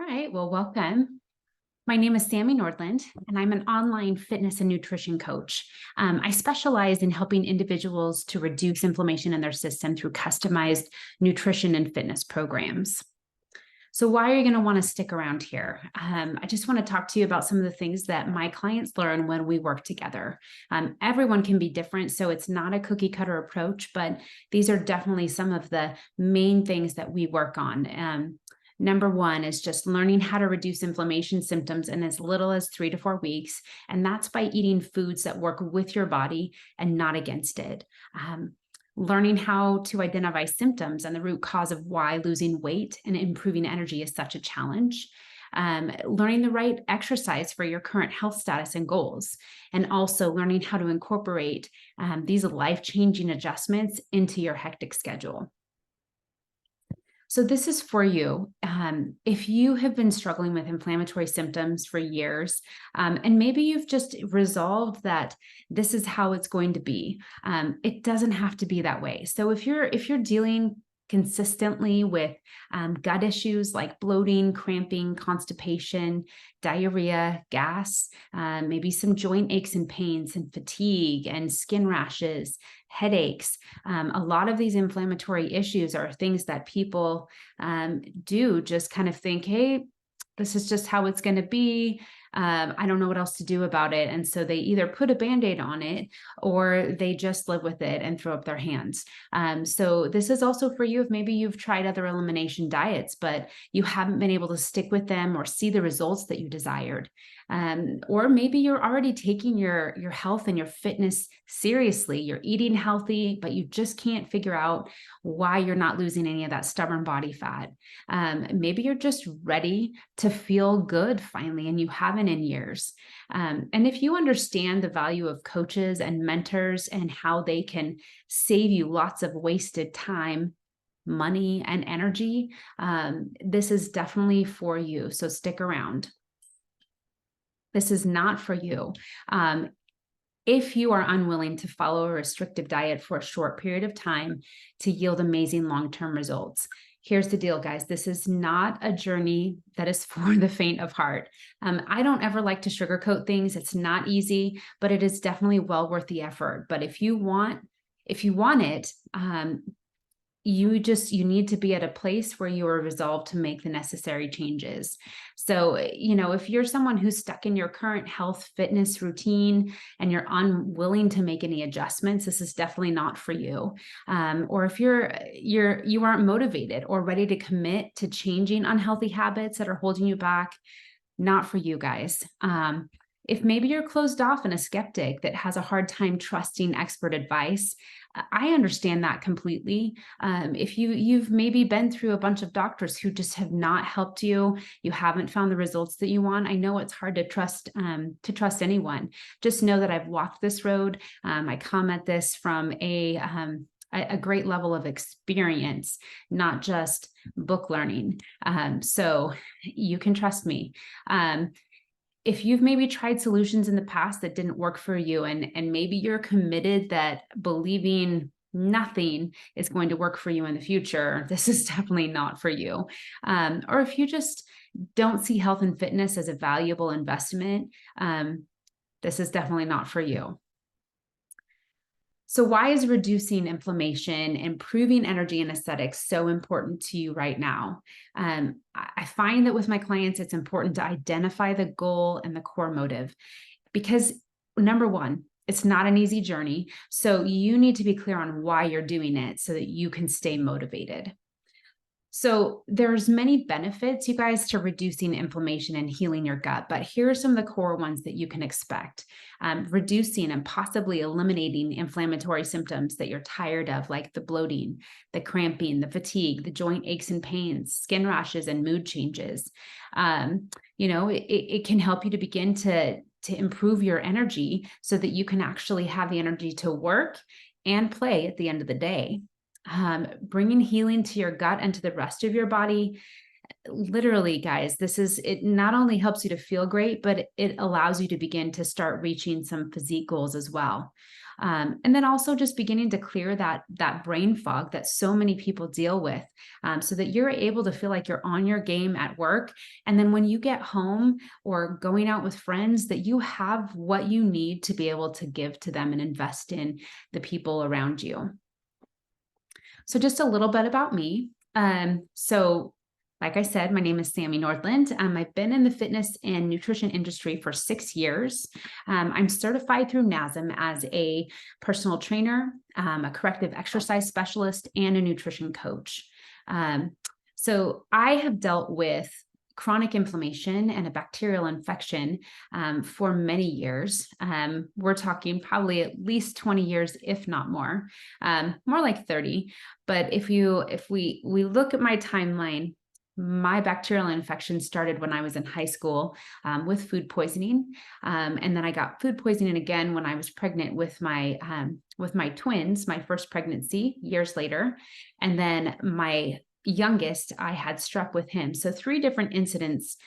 All right, well, welcome. My name is Sammy Nordland, and I'm an online fitness and nutrition coach. I specialize in helping individuals to reduce inflammation in their system through customized nutrition and fitness programs. So, why are you going to want to stick around here? I just want to talk to you about some of the things that my clients learn when we work together. Everyone can be different, so it's not a cookie cutter approach, but these are definitely some of the main things that we work on. Number one is just learning how to reduce inflammation symptoms in as little as 3 to 4 weeks. And that's by eating foods that work with your body and not against it. Learning how to identify symptoms and the root cause of why losing weight and improving energy is such a challenge. Learning the right exercise for your current health status and goals, and also learning how to incorporate these life-changing adjustments into your hectic schedule. So this is for you. If you have been struggling with inflammatory symptoms for years, and maybe you've just resolved that this is how it's going to be, it doesn't have to be that way. So if you're dealing consistently with gut issues like bloating, cramping, constipation, diarrhea, gas, maybe some joint aches and pains and fatigue and skin rashes, headaches. A lot of these inflammatory issues are things that people do just kind of think, hey, this is just how it's going to be. I don't know what else to do about it. And so they either put a Band-Aid on it or they just live with it and throw up their hands. So this is also for you if maybe you've tried other elimination diets, but you haven't been able to stick with them or see the results that you desired. Or maybe you're already taking your health and your fitness seriously. You're eating healthy, but you just can't figure out why you're not losing any of that stubborn body fat. Maybe you're just ready to feel good finally, and you haven't in years. And if you understand the value of coaches and mentors and how they can save you lots of wasted time, money, and energy, this is definitely for you. So stick around. This is not for you. If you are unwilling to follow a restrictive diet for a short period of time to yield amazing long-term results. Here's the deal, guys. This is not a journey that is for the faint of heart. I don't ever like to sugarcoat things. It's not easy, but it is definitely well worth the effort. But if you want it, you need to be at a place where you are resolved to make the necessary changes. So, if you're someone who's stuck in your current health fitness routine and you're unwilling to make any adjustments, this is definitely not for you. Or if you aren't motivated or ready to commit to changing unhealthy habits that are holding you back, not for you guys. If maybe you're closed off and a skeptic that has a hard time trusting expert advice, I understand that completely. If you've maybe been through a bunch of doctors who just have not helped you, you haven't found the results that you want. I know it's hard to trust anyone. Just know that I've walked this road. I come at this from a great level of experience, not just book learning. So you can trust me. If you've maybe tried solutions in the past that didn't work for you, and maybe you're committed that believing nothing is going to work for you in the future, this is definitely not for you. Or if you just don't see health and fitness as a valuable investment, this is definitely not for you. So why is reducing inflammation, improving energy and aesthetics so important to you right now? I find that with my clients, it's important to identify the goal and the core motive, because number one, it's not an easy journey. So you need to be clear on why you're doing it so that you can stay motivated. So there's many benefits, you guys, to reducing inflammation and healing your gut, but here are some of the core ones that you can expect. Reducing and possibly eliminating inflammatory symptoms that you're tired of, like the bloating, the cramping, the fatigue, the joint aches and pains, skin rashes, and mood changes. It can help you to begin to improve your energy so that you can actually have the energy to work and play at the end of the day. Bringing healing to your gut and to the rest of your body. literally, guys, it not only helps you to feel great, but it allows you to begin to start reaching some physique goals as well. And then also just beginning to clear that brain fog that so many people deal with, so that you're able to feel like you're on your game at work. And then when you get home or going out with friends, that you have what you need to be able to give to them and invest in the people around you. So just a little bit about me. Like I said, my name is Sammy Nordland. I've been in the fitness and nutrition industry for 6 years. I'm certified through NASM as a personal trainer, a corrective exercise specialist, and a nutrition coach. So I have dealt with chronic inflammation and a bacterial infection for many years. We're talking probably at least 20 years, if not more like 30. But if we look at my timeline, my bacterial infection started when I was in high school with food poisoning. And then I got food poisoning again when I was pregnant with my twins, my first pregnancy years later. And then my youngest, I had strep with him. So 3 different incidents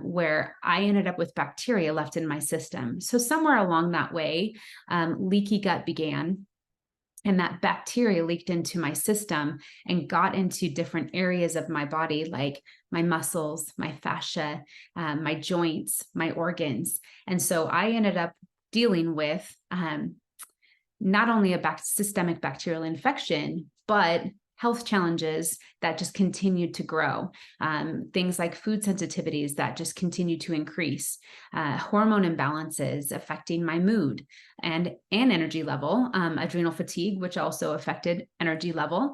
where I ended up with bacteria left in my system. So somewhere along that way, leaky gut began. And that bacteria leaked into my system and got into different areas of my body, like my muscles, my fascia, my joints, my organs. And so I ended up dealing with not only a systemic bacterial infection, but health challenges that just continued to grow. Things like food sensitivities that just continued to increase, hormone imbalances affecting my mood and energy level, adrenal fatigue, which also affected energy level,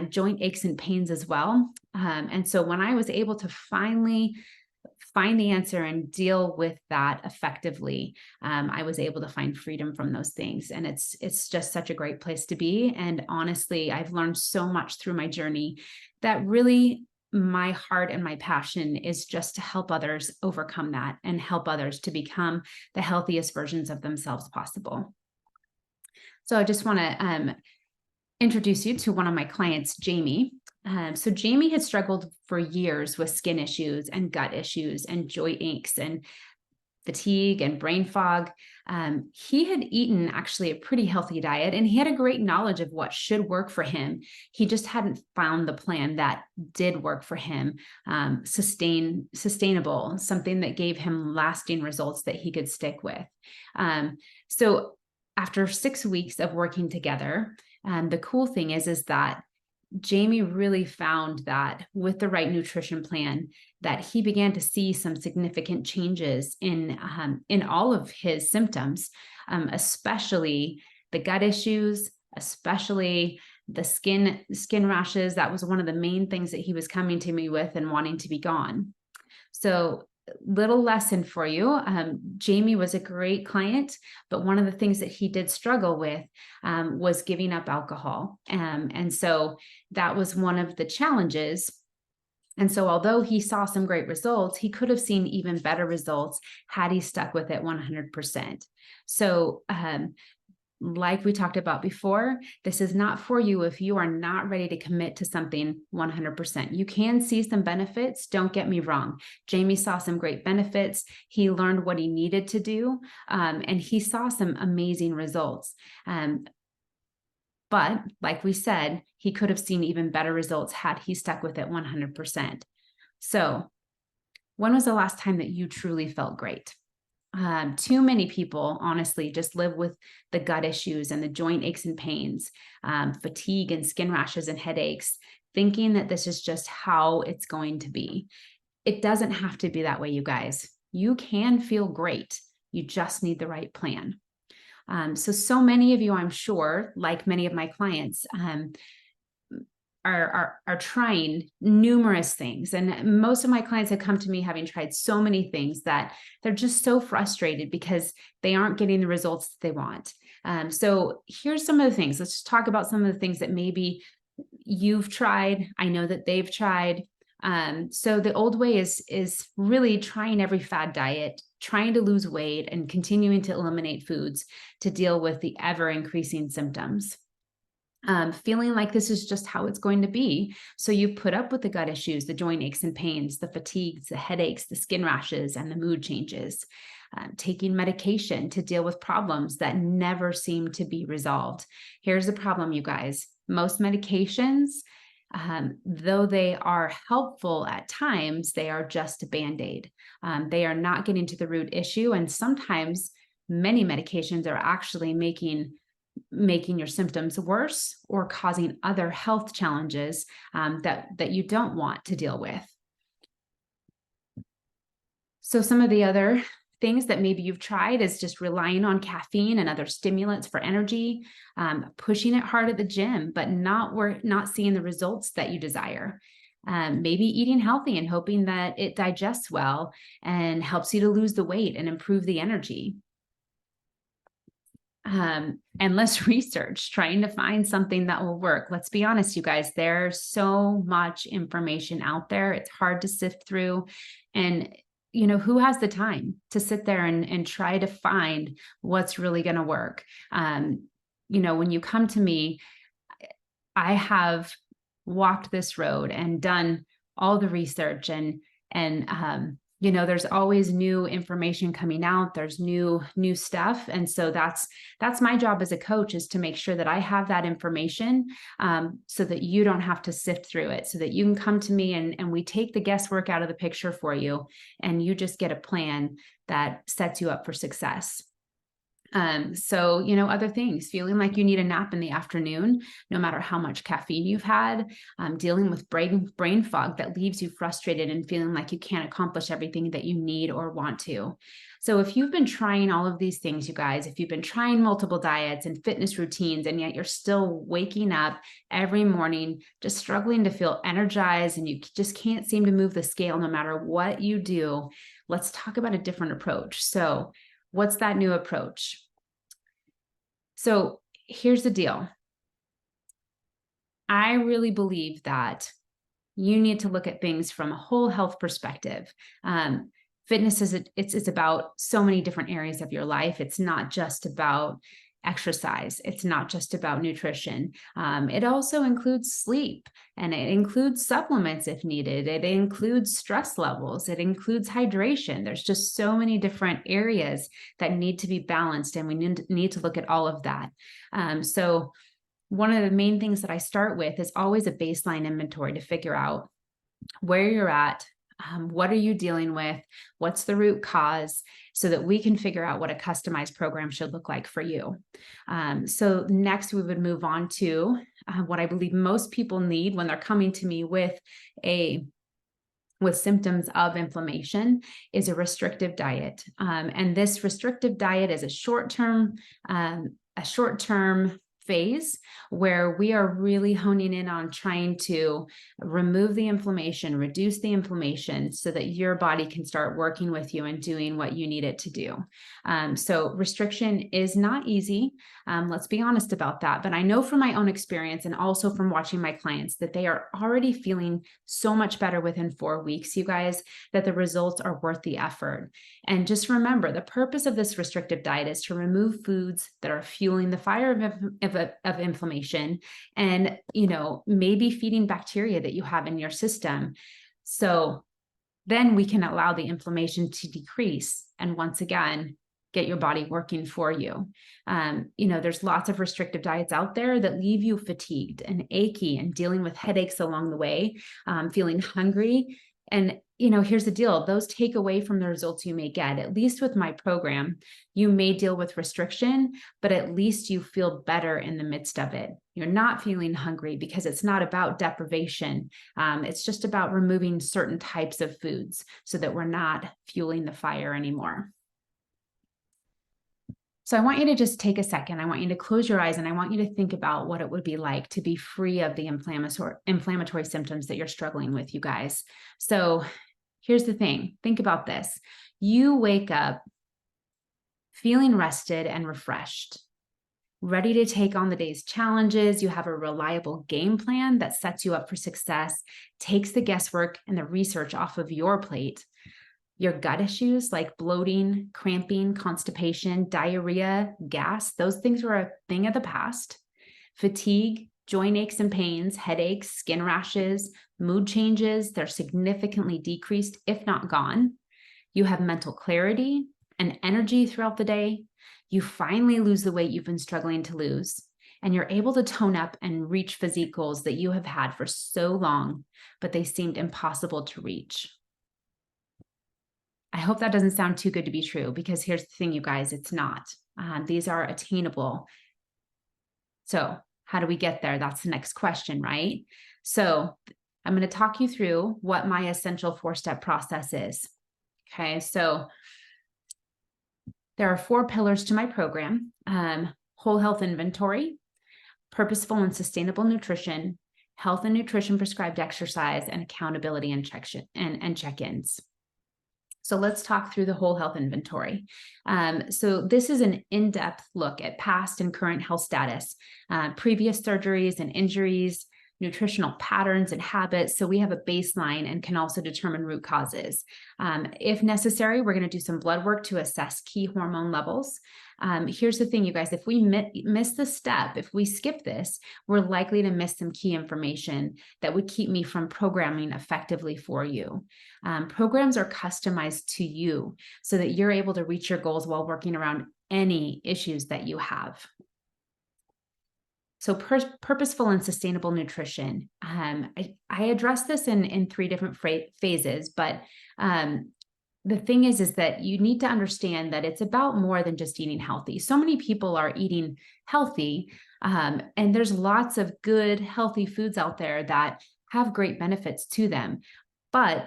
joint aches and pains as well. And so when I was able to finally find the answer and deal with that effectively, I was able to find freedom from those things. And it's just such a great place to be. And honestly, I've learned so much through my journey that really my heart and my passion is just to help others overcome that and help others to become the healthiest versions of themselves possible. So I just want to introduce you to one of my clients, Jamie. So Jamie had struggled for years with skin issues and gut issues and joint aches and fatigue and brain fog. He had eaten actually a pretty healthy diet and he had a great knowledge of what should work for him. He just hadn't found the plan that did work for him, sustainable, something that gave him lasting results that he could stick with. So after 6 weeks of working together, the cool thing is that Jamie really found that with the right nutrition plan, that he began to see some significant changes in all of his symptoms, especially the gut issues, especially the skin rashes. That was one of the main things that he was coming to me with and wanting to be gone. So little lesson for you. Jamie was a great client, but one of the things that he did struggle with was giving up alcohol. And so that was one of the challenges. And so although he saw some great results, he could have seen even better results had he stuck with it 100%. So like we talked about before, this is not for you if you are not ready to commit to something 100%. You can see some benefits. Don't get me wrong. Jamie saw some great benefits. He learned what he needed to do, and he saw some amazing results. But like we said, he could have seen even better results had he stuck with it 100%. So when was the last time that you truly felt great? Too many people, honestly, just live with the gut issues and the joint aches and pains, fatigue and skin rashes and headaches, thinking that this is just how it's going to be. It doesn't have to be that way, you guys. You can feel great. You just need the right plan. So many of you, I'm sure, like many of my clients, are trying numerous things. And most of my clients have come to me having tried so many things that they're just so frustrated because they aren't getting the results that they want. So here's some of the things. Let's just talk about some of the things that maybe you've tried. I know that they've tried. So the old way is really trying every fad diet, trying to lose weight and continuing to eliminate foods to deal with the ever increasing symptoms. feeling like this is just how it's going to be. So you put up with the gut issues, the joint aches and pains, the fatigues, the headaches, the skin rashes, and the mood changes. Taking medication to deal with problems that never seem to be resolved. Here's the problem, you guys. Most medications, though they are helpful at times, they are just a Band-Aid. They are not getting to the root issue. And sometimes many medications are actually making your symptoms worse or causing other health challenges that you don't want to deal with. So some of the other things that maybe you've tried is just relying on caffeine and other stimulants for energy, pushing it hard at the gym, but not seeing the results that you desire. Maybe eating healthy and hoping that it digests well and helps you to lose the weight and improve the energy. Endless research, trying to find something that will work. Let's be honest, you guys, there's so much information out there. It's hard to sift through. And who has the time to sit there and try to find what's really going to work? When you come to me, I have walked this road and done all the research and there's always new information coming out. There's new stuff. And so that's my job as a coach, is to make sure that I have that information so that you don't have to sift through it, so that you can come to me and we take the guesswork out of the picture for you, and you just get a plan that sets you up for success. Other things, feeling like you need a nap in the afternoon, no matter how much caffeine you've had, dealing with brain fog that leaves you frustrated and feeling like you can't accomplish everything that you need or want to. So if you've been trying all of these things, you guys, if you've been trying multiple diets and fitness routines, and yet you're still waking up every morning, just struggling to feel energized, and you just can't seem to move the scale no matter what you do, let's talk about a different approach. So what's that new approach? So here's the deal. I really believe that you need to look at things from a whole health perspective. Fitness it's about so many different areas of your life. It's not just about exercise. It's not just about nutrition. It also includes sleep, and it includes supplements if needed. It includes stress levels. It includes hydration. There's just so many different areas that need to be balanced, and we need to look at all of that. So one of the main things that I start with is always a baseline inventory to figure out where you're at. What are you dealing with? What's the root cause, so that we can figure out what a customized program should look like for you. So next we would move on to what I believe most people need when they're coming to me with symptoms of inflammation is a restrictive diet. And this restrictive diet is a short-term phase where we are really honing in on trying to remove the inflammation, reduce the inflammation, so that your body can start working with you and doing what you need it to do. So restriction is not easy. Let's be honest about that. But I know from my own experience, and also from watching my clients, that they are already feeling so much better within 4 weeks, you guys, that the results are worth the effort. And just remember, the purpose of this restrictive diet is to remove foods that are fueling the fire of inflammation, and maybe feeding bacteria that you have in your system. So then we can allow the inflammation to decrease, and once again get your body working for you. There's lots of restrictive diets out there that leave you fatigued and achy and dealing with headaches along the way, feeling hungry. And here's the deal. Those take away from the results you may get. At least with my program, you may deal with restriction, but at least you feel better in the midst of it. You're not feeling hungry because it's not about deprivation. It's just about removing certain types of foods so that we're not fueling the fire anymore. So I want you to just take a second. I want you to close your eyes, and I want you to think about what it would be like to be free of the inflammatory symptoms that you're struggling with, you guys. So here's the thing. Think about this. You wake up feeling rested and refreshed, ready to take on the day's challenges. You have a reliable game plan that sets you up for success, takes the guesswork and the research off of your plate. Your gut issues like bloating, cramping, constipation, diarrhea, gas, those things were a thing of the past. Fatigue, joint aches and pains, headaches, skin rashes, mood changes, they're significantly decreased, if not gone. You have mental clarity and energy throughout the day. You finally lose the weight you've been struggling to lose, and you're able to tone up and reach physique goals that you have had for so long, but they seemed impossible to reach. I hope that doesn't sound too good to be true, because here's the thing, you guys, it's not. These are attainable. So how do we get there? That's the next question, right? So I'm going to talk you through what my essential 4-step process is. Okay, so there are 4 pillars to my program: whole health inventory, purposeful and sustainable nutrition, health and nutrition prescribed exercise, and accountability and check-ins. So let's talk through the whole health inventory. So this is an in-depth look at past and current health status, previous surgeries and injuries, nutritional patterns and habits. So we have a baseline and can also determine root causes. If necessary, we're going to do some blood work to assess key hormone levels. Here's the thing, you guys, if we miss the step, if we skip this, we're likely to miss some key information that would keep me from programming effectively for you. Programs are customized to you so that you're able to reach your goals while working around any issues that you have. So purposeful and sustainable nutrition. I address this in 3 different phases, but the thing is that you need to understand that it's about more than just eating healthy. So many people are eating healthy, and there's lots of good, healthy foods out there that have great benefits to them. But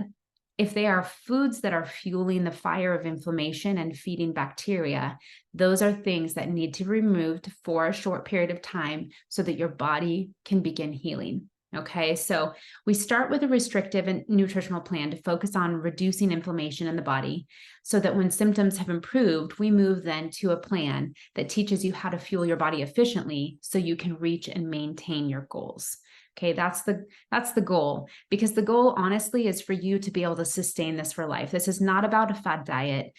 if they are foods that are fueling the fire of inflammation and feeding bacteria, those are things that need to be removed for a short period of time so that your body can begin healing. Okay, so we start with a restrictive and nutritional plan to focus on reducing inflammation in the body so that when symptoms have improved, we move then to a plan that teaches you how to fuel your body efficiently so you can reach and maintain your goals. Okay, that's the goal, because the goal, honestly, is for you to be able to sustain this for life. This is not about a fad diet.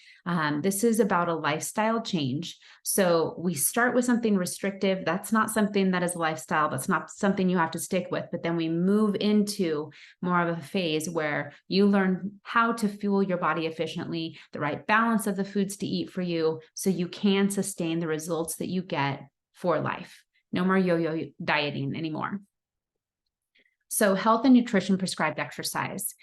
This is about a lifestyle change. So we start with something restrictive. That's not something that is a lifestyle. That's not something you have to stick with. But then we move into more of a phase where you learn how to fuel your body efficiently, the right balance of the foods to eat for you, so you can sustain the results that you get for life. No more yo-yo dieting anymore. So health and nutrition prescribed exercise.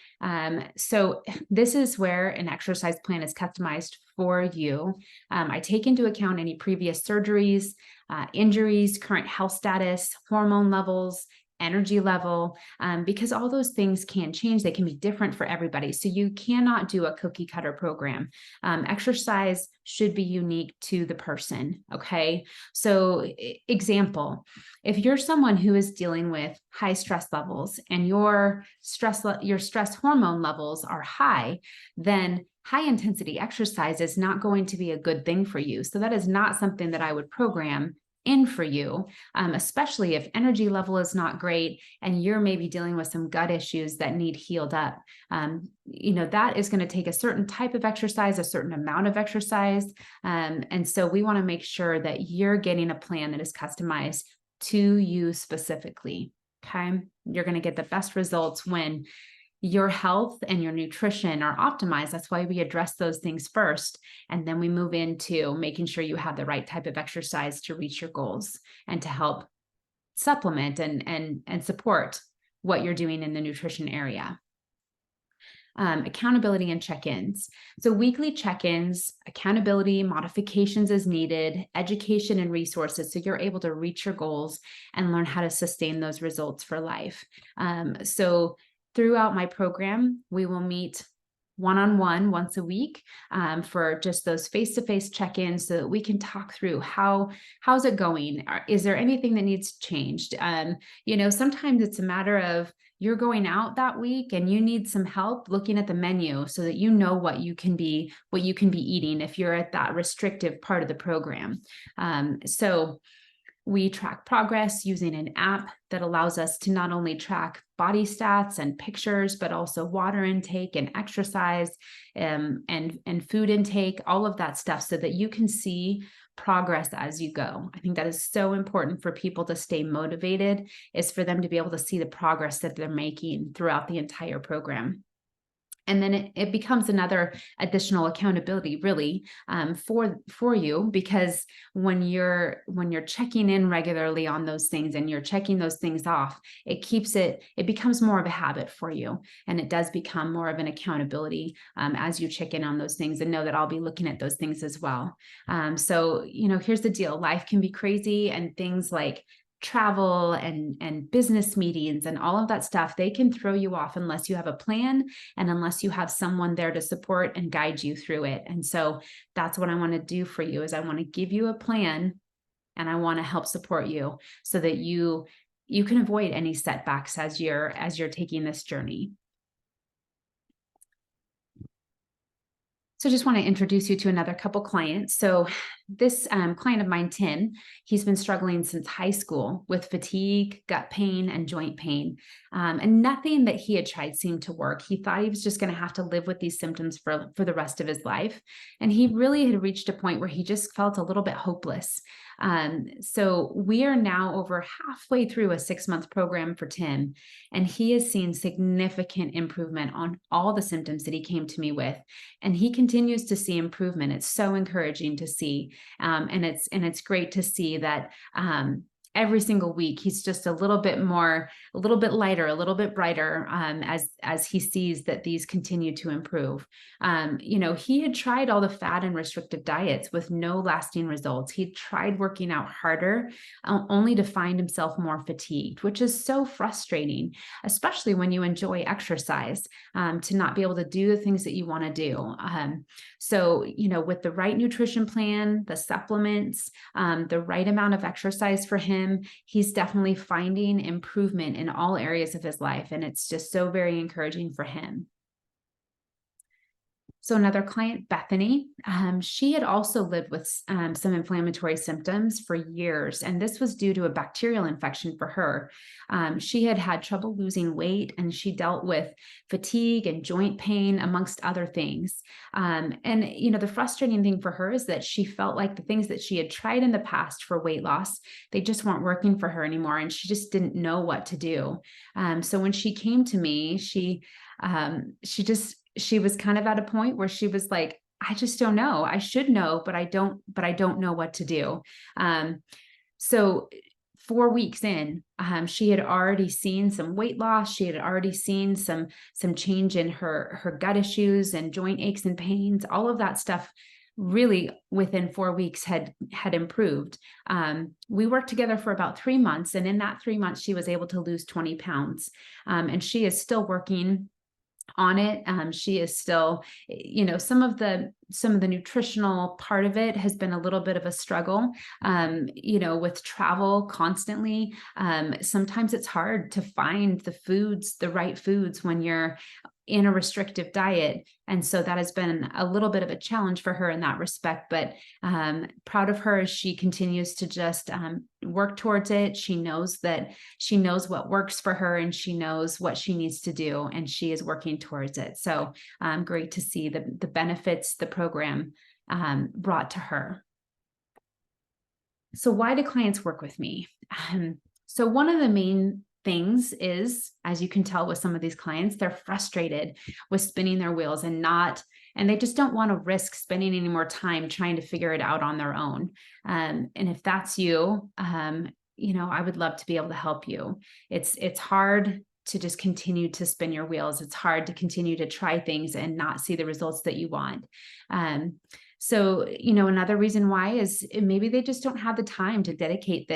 So this is where an exercise plan is customized for you. I take into account any previous surgeries, injuries, current health status, hormone levels, energy level, because all those things can change. They can be different for everybody. So you cannot do a cookie cutter program. Exercise should be unique to the person. Okay. So example, if you're someone who is dealing with high stress levels and your stress hormone levels are high, then high intensity exercise is not going to be a good thing for you. So that is not something that I would program in for you, especially if energy level is not great and you're maybe dealing with some gut issues that need healed up. That is going to take a certain type of exercise, a certain amount of exercise. And so we want to make sure that you're getting a plan that is customized to you specifically. Okay. You're going to get the best results when your health and your nutrition are optimized. That's why we address those things first. And then we move into making sure you have the right type of exercise to reach your goals and to help supplement and support what you're doing in the nutrition area. Accountability and check-ins. So weekly check-ins, accountability, modifications as needed, education and resources, so you're able to reach your goals and learn how to sustain those results for life. So throughout my program, we will meet one-on-one once a week for just those face-to-face check-ins so that we can talk through how's it going? Is there anything that needs changed? Sometimes it's a matter of you're going out that week and you need some help looking at the menu so that you know what you can be eating if you're at that restrictive part of the program. So we track progress using an app that allows us to not only track body stats and pictures, but also water intake and exercise and food intake, all of that stuff, so that you can see progress as you go. I think that is so important for people to stay motivated, is for them to be able to see the progress that they're making throughout the entire program. And then it becomes another additional accountability, really, for you, because when you're checking in regularly on those things and you're checking those things off, it becomes more of a habit for you, and it does become more of an accountability as you check in on those things and know that I'll be looking at those things as well. So here's the deal: life can be crazy, and things like travel and business meetings and all of that stuff, they can throw you off unless you have a plan and unless you have someone there to support and guide you through it. And so that's what I want to do for you, is I want to give you a plan, and I want to help support you so that you can avoid any setbacks as you're taking this journey. So I just want to introduce you to another couple clients. So this client of mine, Tim, he's been struggling since high school with fatigue, gut pain, and joint pain. And nothing that he had tried seemed to work. He thought he was just going to have to live with these symptoms for the rest of his life. And he really had reached a point where he just felt a little bit hopeless. So we are now over halfway through a 6-month program for Tim, and he has seen significant improvement on all the symptoms that he came to me with. And he continues to see improvement. It's so encouraging to see. And it's great to see that every single week he's just a little bit lighter, a little bit brighter, as he sees that these continue to improve. He had tried all the fad and restrictive diets with no lasting results. He tried working out harder, only to find himself more fatigued, which is so frustrating, especially when you enjoy exercise, to not be able to do the things that you want to do. So with the right nutrition plan, the supplements, the right amount of exercise for him, he's definitely finding improvement in all areas of his life. And it's just so very encouraging for him. So another client, Bethany, she had also lived with some inflammatory symptoms for years, and this was due to a bacterial infection for her. She had had trouble losing weight, and she dealt with fatigue and joint pain, amongst other things. And the frustrating thing for her is that she felt like the things that she had tried in the past for weight loss, they just weren't working for her anymore, and she just didn't know what to do. So when she came to me, she was kind of at a point where she was like, I just don't know. I should know, but I don't know what to do. So 4 weeks in, she had already seen some weight loss. She had already seen some change in her gut issues and joint aches and pains. All of that stuff really within 4 weeks had improved. We worked together for about 3 months. And in that 3 months, she was able to lose 20 pounds. And she is still working on it. She is still, some of the nutritional part of it has been a little bit of a struggle, with travel constantly. Sometimes it's hard to find the right foods when you're in a restrictive diet. And so that has been a little bit of a challenge for her in that respect, but proud of her as she continues to just work towards it. She knows what works for her, and she knows what she needs to do, and she is working towards it. So great to see the benefits the program brought to her. So why do clients work with me? So one of the main things is, as you can tell with some of these clients, they're frustrated with spinning their wheels and they just don't want to risk spending any more time trying to figure it out on their own. And if that's you, I would love to be able to help you. It's hard to just continue to spin your wheels. It's hard to continue to try things and not see the results that you want. So, another reason why is maybe they just don't have the time to dedicate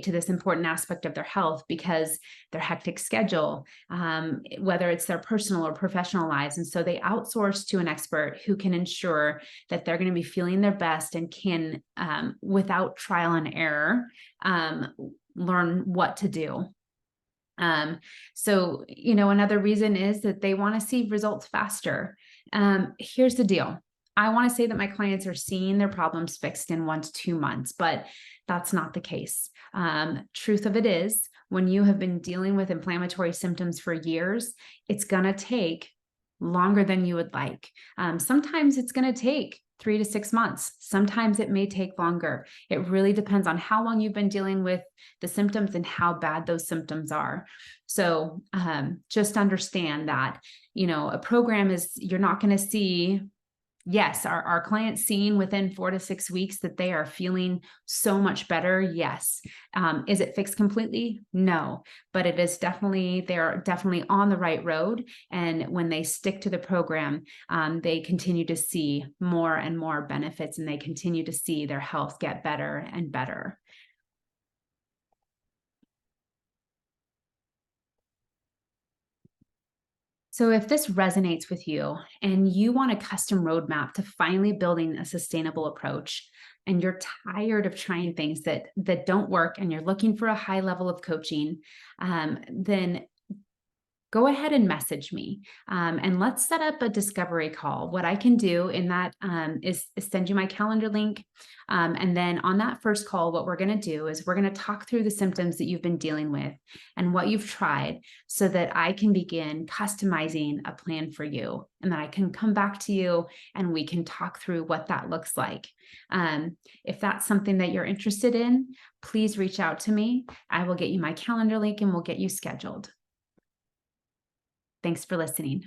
to this important aspect of their health because their hectic schedule, whether it's their personal or professional lives. And so they outsource to an expert who can ensure that they're going to be feeling their best and can, without trial and error, learn what to do. So, another reason is that they want to see results faster. Here's the deal. I want to say that my clients are seeing their problems fixed in 1 to 2 months, but that's not the case. Truth of it is, when you have been dealing with inflammatory symptoms for years, it's going to take longer than you would like. Sometimes it's going to take 3 to 6 months. Sometimes it may take longer. It really depends on how long you've been dealing with the symptoms and how bad those symptoms are. So just understand that, a program is, you're not going to see, yes, our clients seeing within 4 to 6 weeks that they are feeling so much better. Yes. Is it fixed completely? No, but it is definitely, they're definitely on the right road. And when they stick to the program, they continue to see more and more benefits, and they continue to see their health get better and better. So if this resonates with you and you want a custom roadmap to finally building a sustainable approach, and you're tired of trying things that don't work, and you're looking for a high level of coaching, then go ahead and message me, and let's set up a discovery call. What I can do in that is send you my calendar link. And then on that first call, what we're going to do is we're going to talk through the symptoms that you've been dealing with and what you've tried, so that I can begin customizing a plan for you, and then I can come back to you and we can talk through what that looks like. If that's something that you're interested in, please reach out to me. I will get you my calendar link and we'll get you scheduled. Thanks for listening.